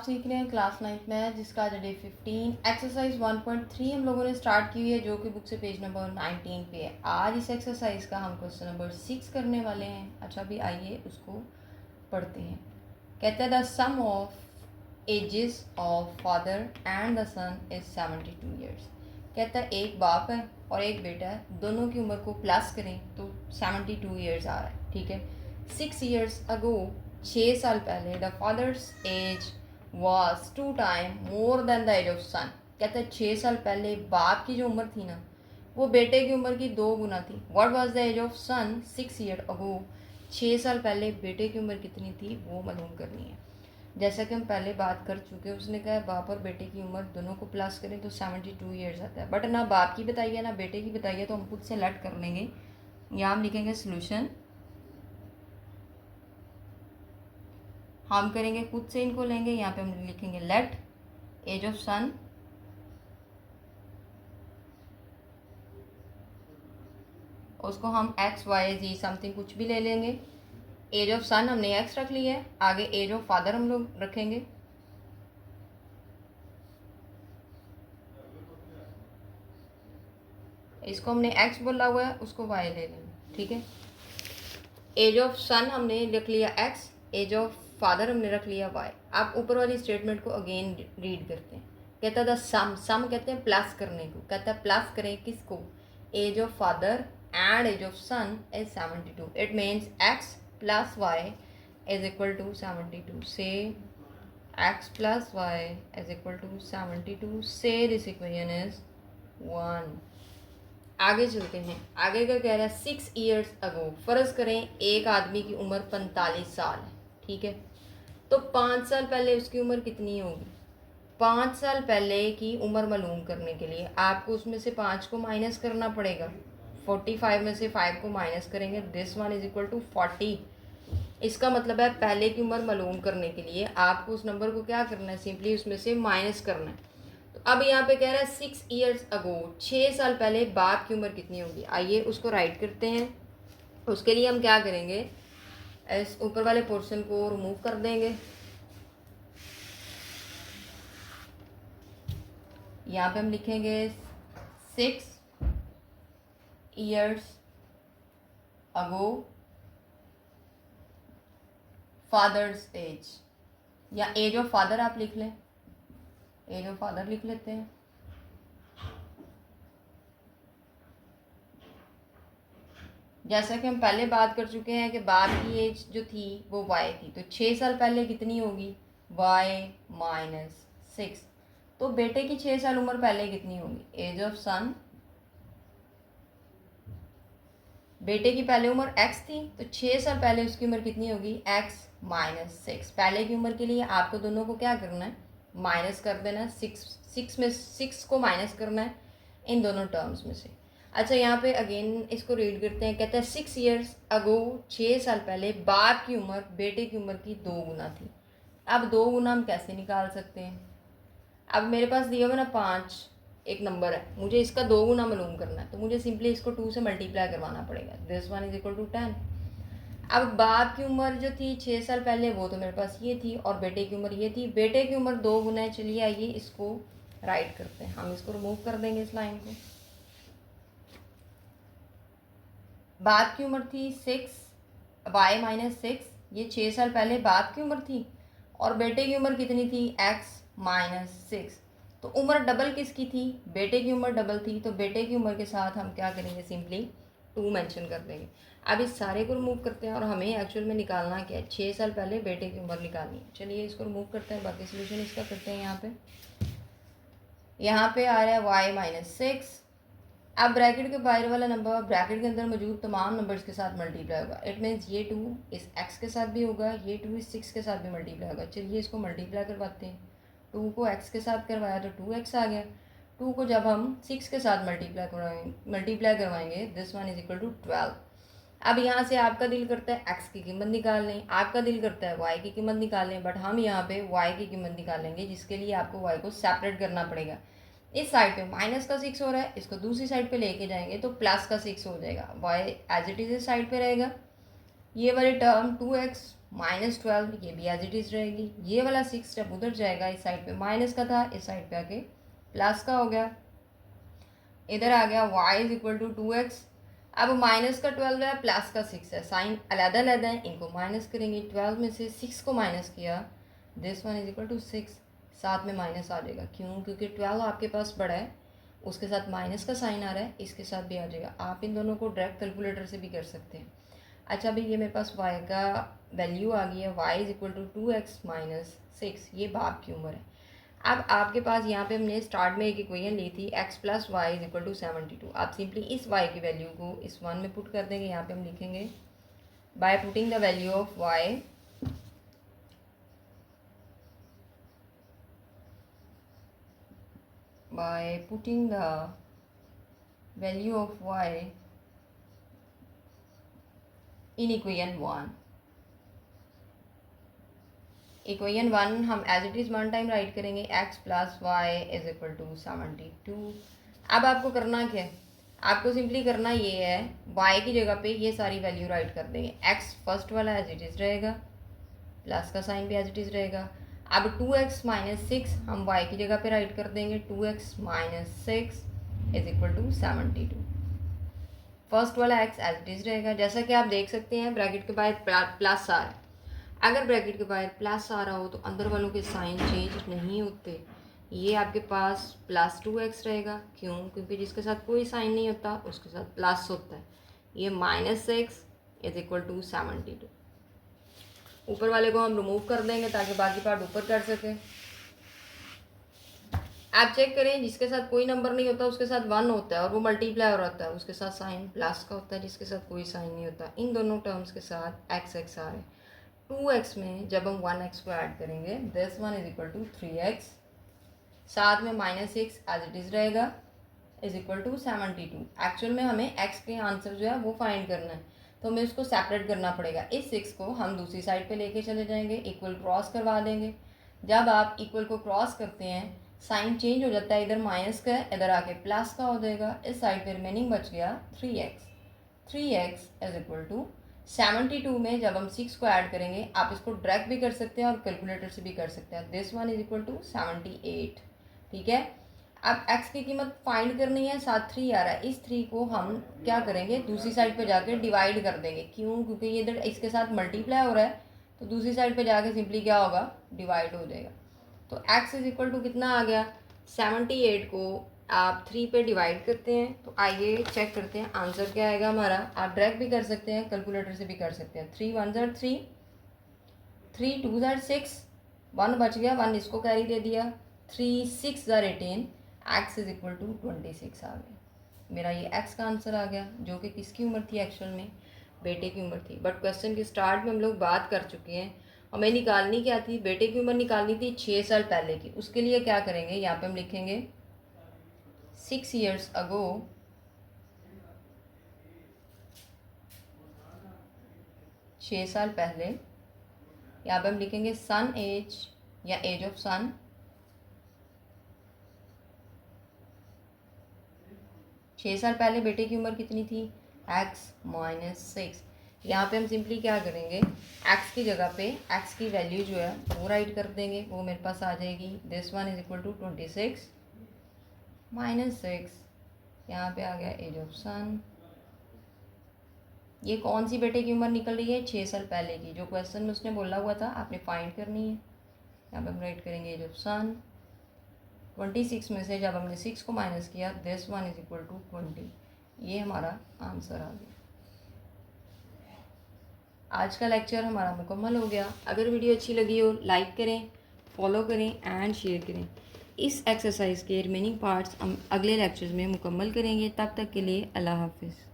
सीख रहे हैं क्लास 9th में, जिसका आज डे 15 एक्सरसाइज 1.3 हम लोगों ने स्टार्ट की हुई है, जो कि बुक से पेज नंबर 19 पे है। आज इस एक्सरसाइज का हम क्वेश्चन नंबर 6 करने वाले हैं। अच्छा, अभी आइए उसको पढ़ते हैं। कहते हैं the sum of ages of father and the son is 72 years. कहता है एक बाप है और एक बेटा है, दोनों की उम्र को प्लस करें तो 72 ईयर्स आ रहा है। ठीक है। 6 ईयर्स अगो, 6 साल पहले, the fathers age was 2 time more than the age of son. कहता है 6 साल पहले बाप की जो उम्र थी ना, वो बेटे की उम्र की 2 गुना थी। What was the age of son 6 year ago. 6 साल पहले बेटे की उम्र कितनी थी वो मालूम करनी है। जैसा कि हम पहले बात कर चुके हैं, उसने कहा बाप और बेटे की उम्र दोनों को प्लस करें तो 72 ईयर्स आता है। बट ना बाप की बताइए ना बेटे की बताइए, तो हम खुद से लेट कर लेंगे। यहाँ हम लिखेंगे सोल्यूशन, हम करेंगे खुद से, इनको लेंगे। यहाँ पे हम लिखेंगे लेट एज ऑफ सन उसको हम एक्स वाई जी समथिंग कुछ भी ले लेंगे। एज ऑफ सन हमने एक्स रख लिया है, आगे एज ऑफ फादर हम लोग रखेंगे। इसको हमने एक्स बोला हुआ है, उसको वाई ले लेंगे। ठीक है। एज ऑफ सन हमने लिख लिया एक्स, एज ऑफ फादर हमने रख लिया वाई। आप ऊपर वाली स्टेटमेंट को अगेन रीड करते हैं। कहता था सम कहते हैं प्लस करने को। कहता है प्लस करें किसको, age of father and age of son is 72। It means x plus y is equal to 72। Say x plus y is equal to 72। Say this equation is 1। आगे चलते हैं। आगे का कह रहा है 6 ईयर्स अगो। फ़र्ज़ करें एक आदमी की उम्र 45 साल है। ठीक है। तो 5 साल पहले उसकी उम्र कितनी होगी। 5 साल पहले की उम्र मालूम करने के लिए आपको उसमें से 5 को माइनस करना पड़ेगा। 45 में से 5 को माइनस करेंगे, this one is equal to 40। इसका मतलब है पहले की उम्र मालूम करने के लिए आपको उस नंबर को क्या करना है, सिंपली उसमें से माइनस करना है। तो अब यहाँ पे कह रहा है 6 ईयर्स अगो, 6 साल पहले बाप की उम्र कितनी होगी। आइए उसको राइट करते हैं। उसके लिए हम क्या करेंगे, इस ऊपर वाले पोर्शन को रिमूव कर देंगे। यहाँ पे हम लिखेंगे 6 ईयर्स अगो फादर्स एज, या एज ऑफ फादर आप लिख लें, एज ऑफ फादर लिख लेते हैं। जैसा कि हम पहले बात कर चुके हैं कि बाप की एज जो थी वो वाई थी, तो 6 साल पहले कितनी होगी, वाई माइनस 6। तो बेटे की 6 साल उम्र पहले कितनी होगी, एज ऑफ सन, बेटे की पहले उम्र एक्स थी, तो 6 साल पहले उसकी उम्र कितनी होगी, एक्स माइनस 6। पहले की उम्र के लिए आपको दोनों को क्या करना है, माइनस कर देना है। 6 में 6 को माइनस करना है इन दोनों टर्म्स में से। अच्छा, यहाँ पे अगेन इसको रीड करते हैं। कहते हैं 6 ईयर्स अगो, 6 साल पहले बाप की उम्र बेटे की उम्र की 2 गुना थी। अब 2 गुना हम कैसे निकाल सकते हैं। अब मेरे पास दिया हुआ ना 5 एक नंबर है, मुझे इसका 2 गुना मालूम करना है, तो मुझे सिंपली इसको 2 से मल्टीप्लाई करवाना पड़ेगा। This one is equal to 10। अब बाप की उम्र जो थी 6 साल पहले, वो तो मेरे पास ये थी, और बेटे की उम्र ये थी। बेटे की उम्र 2 गुना है। चलिए आइए इसको राइट करते हैं। हम इसको रिमूव कर देंगे इस लाइन को। बाप की उम्र थी 6 वाई माइनस 6, ये 6 साल पहले बाप की उम्र थी, और बेटे की उम्र कितनी थी, एक्स माइनस 6। तो उम्र डबल किसकी थी, बेटे की उम्र डबल थी, तो बेटे की उम्र के साथ हम क्या करेंगे, सिंपली 2 मेंशन कर देंगे। अब इस सारे को रिमूव करते हैं, और हमें एक्चुअल में निकालना क्या है, 6 साल पहले बेटे की उम्र निकालनी है। चलिए इसको रिमूव करते हैं, बाकी सोल्यूशन इसका करते हैं। यहाँ पे आ रहा है वाई माइनस 6। अब ब्रैकेट के बाहर वाला नंबर ब्रैकेट के अंदर मौजूद तमाम नंबर्स के साथ मल्टीप्लाई होगा। इट मीन्स ये 2 इस एक्स के साथ भी होगा, ये 2 इस 6 के साथ भी मल्टीप्लाई होगा। चलिए इसको मल्टीप्लाई करवाते हैं। 2 को एक्स के साथ करवाया तो 2x आ गया। 2 को जब हम 6 के साथ मल्टीप्लाई करवाएंगे, this one is equal to 12। अब यहाँ से आपका दिल करता है एक्स की कीमत निकाल लें, आपका दिल करता है वाई की कीमत निकाल लें, बट हम यहाँ पे वाई की कीमत निकालेंगे, जिसके लिए आपको वाई को सेपरेट करना पड़ेगा। इस साइड पे माइनस का 6 हो रहा है, इसको दूसरी साइड पे लेके जाएंगे तो प्लस का 6 हो जाएगा। वाई एज इट इज इस साइड पे रहेगा। ये वाली टर्म 2x -12 ये भी एज इट इज़ रहेगी। ये वाला 6 जब उधर जाएगा, इस साइड पे माइनस का था, इस साइड पे आके प्लस का हो गया। इधर आ गया y is equal to 2x। अब माइनस का 12 है, प्लस का 6 है, साइन अलग अलग है, इनको माइनस करेंगे। 12 में से 6 को माइनस किया, this one is equal to 6, साथ में माइनस आ जाएगा। क्यों? क्योंकि 12 आपके पास बड़ा है, उसके साथ माइनस का साइन आ रहा है, इसके साथ भी आ जाएगा। आप इन दोनों को डायरेक्ट कैलकुलेटर से भी कर सकते हैं। अच्छा भाई, ये मेरे पास y का वैल्यू आ गई है, y is equal to 2x minus 6, ये बाप की उम्र है। अब आपके पास यहाँ पे हमने स्टार्ट में एक इक्वेशन ली थी, x plus y is equal to 72। आप सिंपली इस y की वैल्यू को इस 1 में पुट कर देंगे। यहाँ पे हम लिखेंगे by putting the value of y by putting the value of y in equation 1। Equation 1 हम as it is one time write करेंगे, x plus y is equal to 72। अब आपको करना क्या है? आपको सिंपली करना ये है, y की जगह पे ये सारी वैल्यू राइट कर देंगे। x फर्स्ट वाला एज इट इज़ रहेगा, प्लस का साइन भी एज इट इज़ रहेगा। अब 2x माइनस 6 हम y की जगह पे राइट कर देंगे, 2x minus 6 is equal to 72। First वाला x एज इट इज़ रहेगा। जैसा कि आप देख सकते हैं ब्रैकेट के बाहर प्लस आ रहा है। अगर ब्रैकेट के बाहर प्लस आ रहा हो तो अंदर वालों के साइन चेंज नहीं होते। ये आपके पास प्लस 2x रहेगा। क्यों? क्योंकि जिसके साथ कोई साइन नहीं होता उसके साथ प्लस होता है। ये माइनस 6 इज इक्वल टू 72। ऊपर वाले को हम रिमूव कर देंगे ताकि बाकी पार्ट ऊपर कर सकें। आप चेक करें, जिसके साथ कोई नंबर नहीं होता उसके साथ 1 होता है और वो मल्टीप्लाई हो रहा है, उसके साथ साइन प्लस का होता है। जिसके साथ कोई साइन नहीं होता, इन दोनों टर्म्स के साथ x x आ रहे हैं। 2x में जब हम 1x को ऐड करेंगे, this one is equal to 3x, साथ में माइनस 6 एज इट इज़ रहेगा, इज इक्वल टू 72। एक्चुअल में हमें x के आंसर जो है वो फाइंड करना है, तो हमें उसको सेपरेट करना पड़ेगा। इस 6 को हम दूसरी साइड पे लेके चले जाएंगे, इक्वल क्रॉस करवा देंगे। जब आप इक्वल को क्रॉस करते हैं, साइन चेंज हो जाता है, इधर माइनस का है, इधर आके प्लस का हो जाएगा। इस साइड पे रिमेनिंग बच गया 3x। 3x is equal to 72 में जब हम 6 को ऐड करेंगे, आप इसको डायरेक्ट भी कर सकते हैं और कैलकुलेटर से भी कर सकते हैं। This one is equal to 78। ठीक है, अब x की कीमत फाइंड करनी है, साथ 3 आ रहा है। इस 3 को हम क्या करेंगे, दूसरी साइड पे जाके डिवाइड कर देंगे। क्यों? क्योंकि ये इधर इसके साथ मल्टीप्लाई हो रहा है, तो दूसरी साइड पे जाके सिंपली क्या होगा, डिवाइड हो जाएगा। तो x इज इक्वल टू कितना आ गया, 78 को आप 3 पे डिवाइड करते हैं। तो आइए चेक करते हैं आंसर क्या आएगा हमारा। आप डायरेक्ट भी कर सकते हैं, कैलकुलेटर से भी कर सकते हैं। 3 1 ज़र 3, 3 2 ज़र 6, 1 बच गया, 1 इसको कैरी दे दिया, 3 6 ज़र 18, x इज इक्वल टू 26 आ गया। मेरा ये x का आंसर आ गया, जो कि किसकी उम्र थी, एक्चुअल में बेटे की उम्र थी। बट क्वेश्चन के स्टार्ट में हम लोग बात कर चुके हैं, हमें निकालनी क्या थी, बेटे की उम्र निकालनी थी 6 साल पहले की। उसके लिए क्या करेंगे, यहाँ पे हम लिखेंगे 6 years ago, 6 साल पहले। यहाँ पे हम लिखेंगे सन एज या एज ऑफ सन। छः साल पहले बेटे की उम्र कितनी थी, x माइनस 6। यहाँ पे हम सिंपली क्या करेंगे, x की जगह पे x की वैल्यू जो है वो राइट कर देंगे, वो मेरे पास आ जाएगी। This one is equal to 26 minus 6। यहाँ पे आ गया एज ऑफ सन। ये कौन सी बेटे की उम्र निकल रही है, 6 साल पहले की, जो क्वेश्चन में उसने बोला हुआ था आपने फाइंड करनी है। यहाँ पे हम राइट करेंगे एज ऑफ सन। 26 में से जब हमने 6 को माइनस किया, this one is equal to 20। ये हमारा आंसर आ गया। आज का लेक्चर हमारा मुकम्मल हो गया। अगर वीडियो अच्छी लगी हो, लाइक करें, फॉलो करें एंड शेयर करें। इस एक्सरसाइज के रिमेनिंग पार्ट्स हम अगले लेक्चर्स में मुकम्मल करेंगे। तब तक के लिए अल्लाह हाफिज़।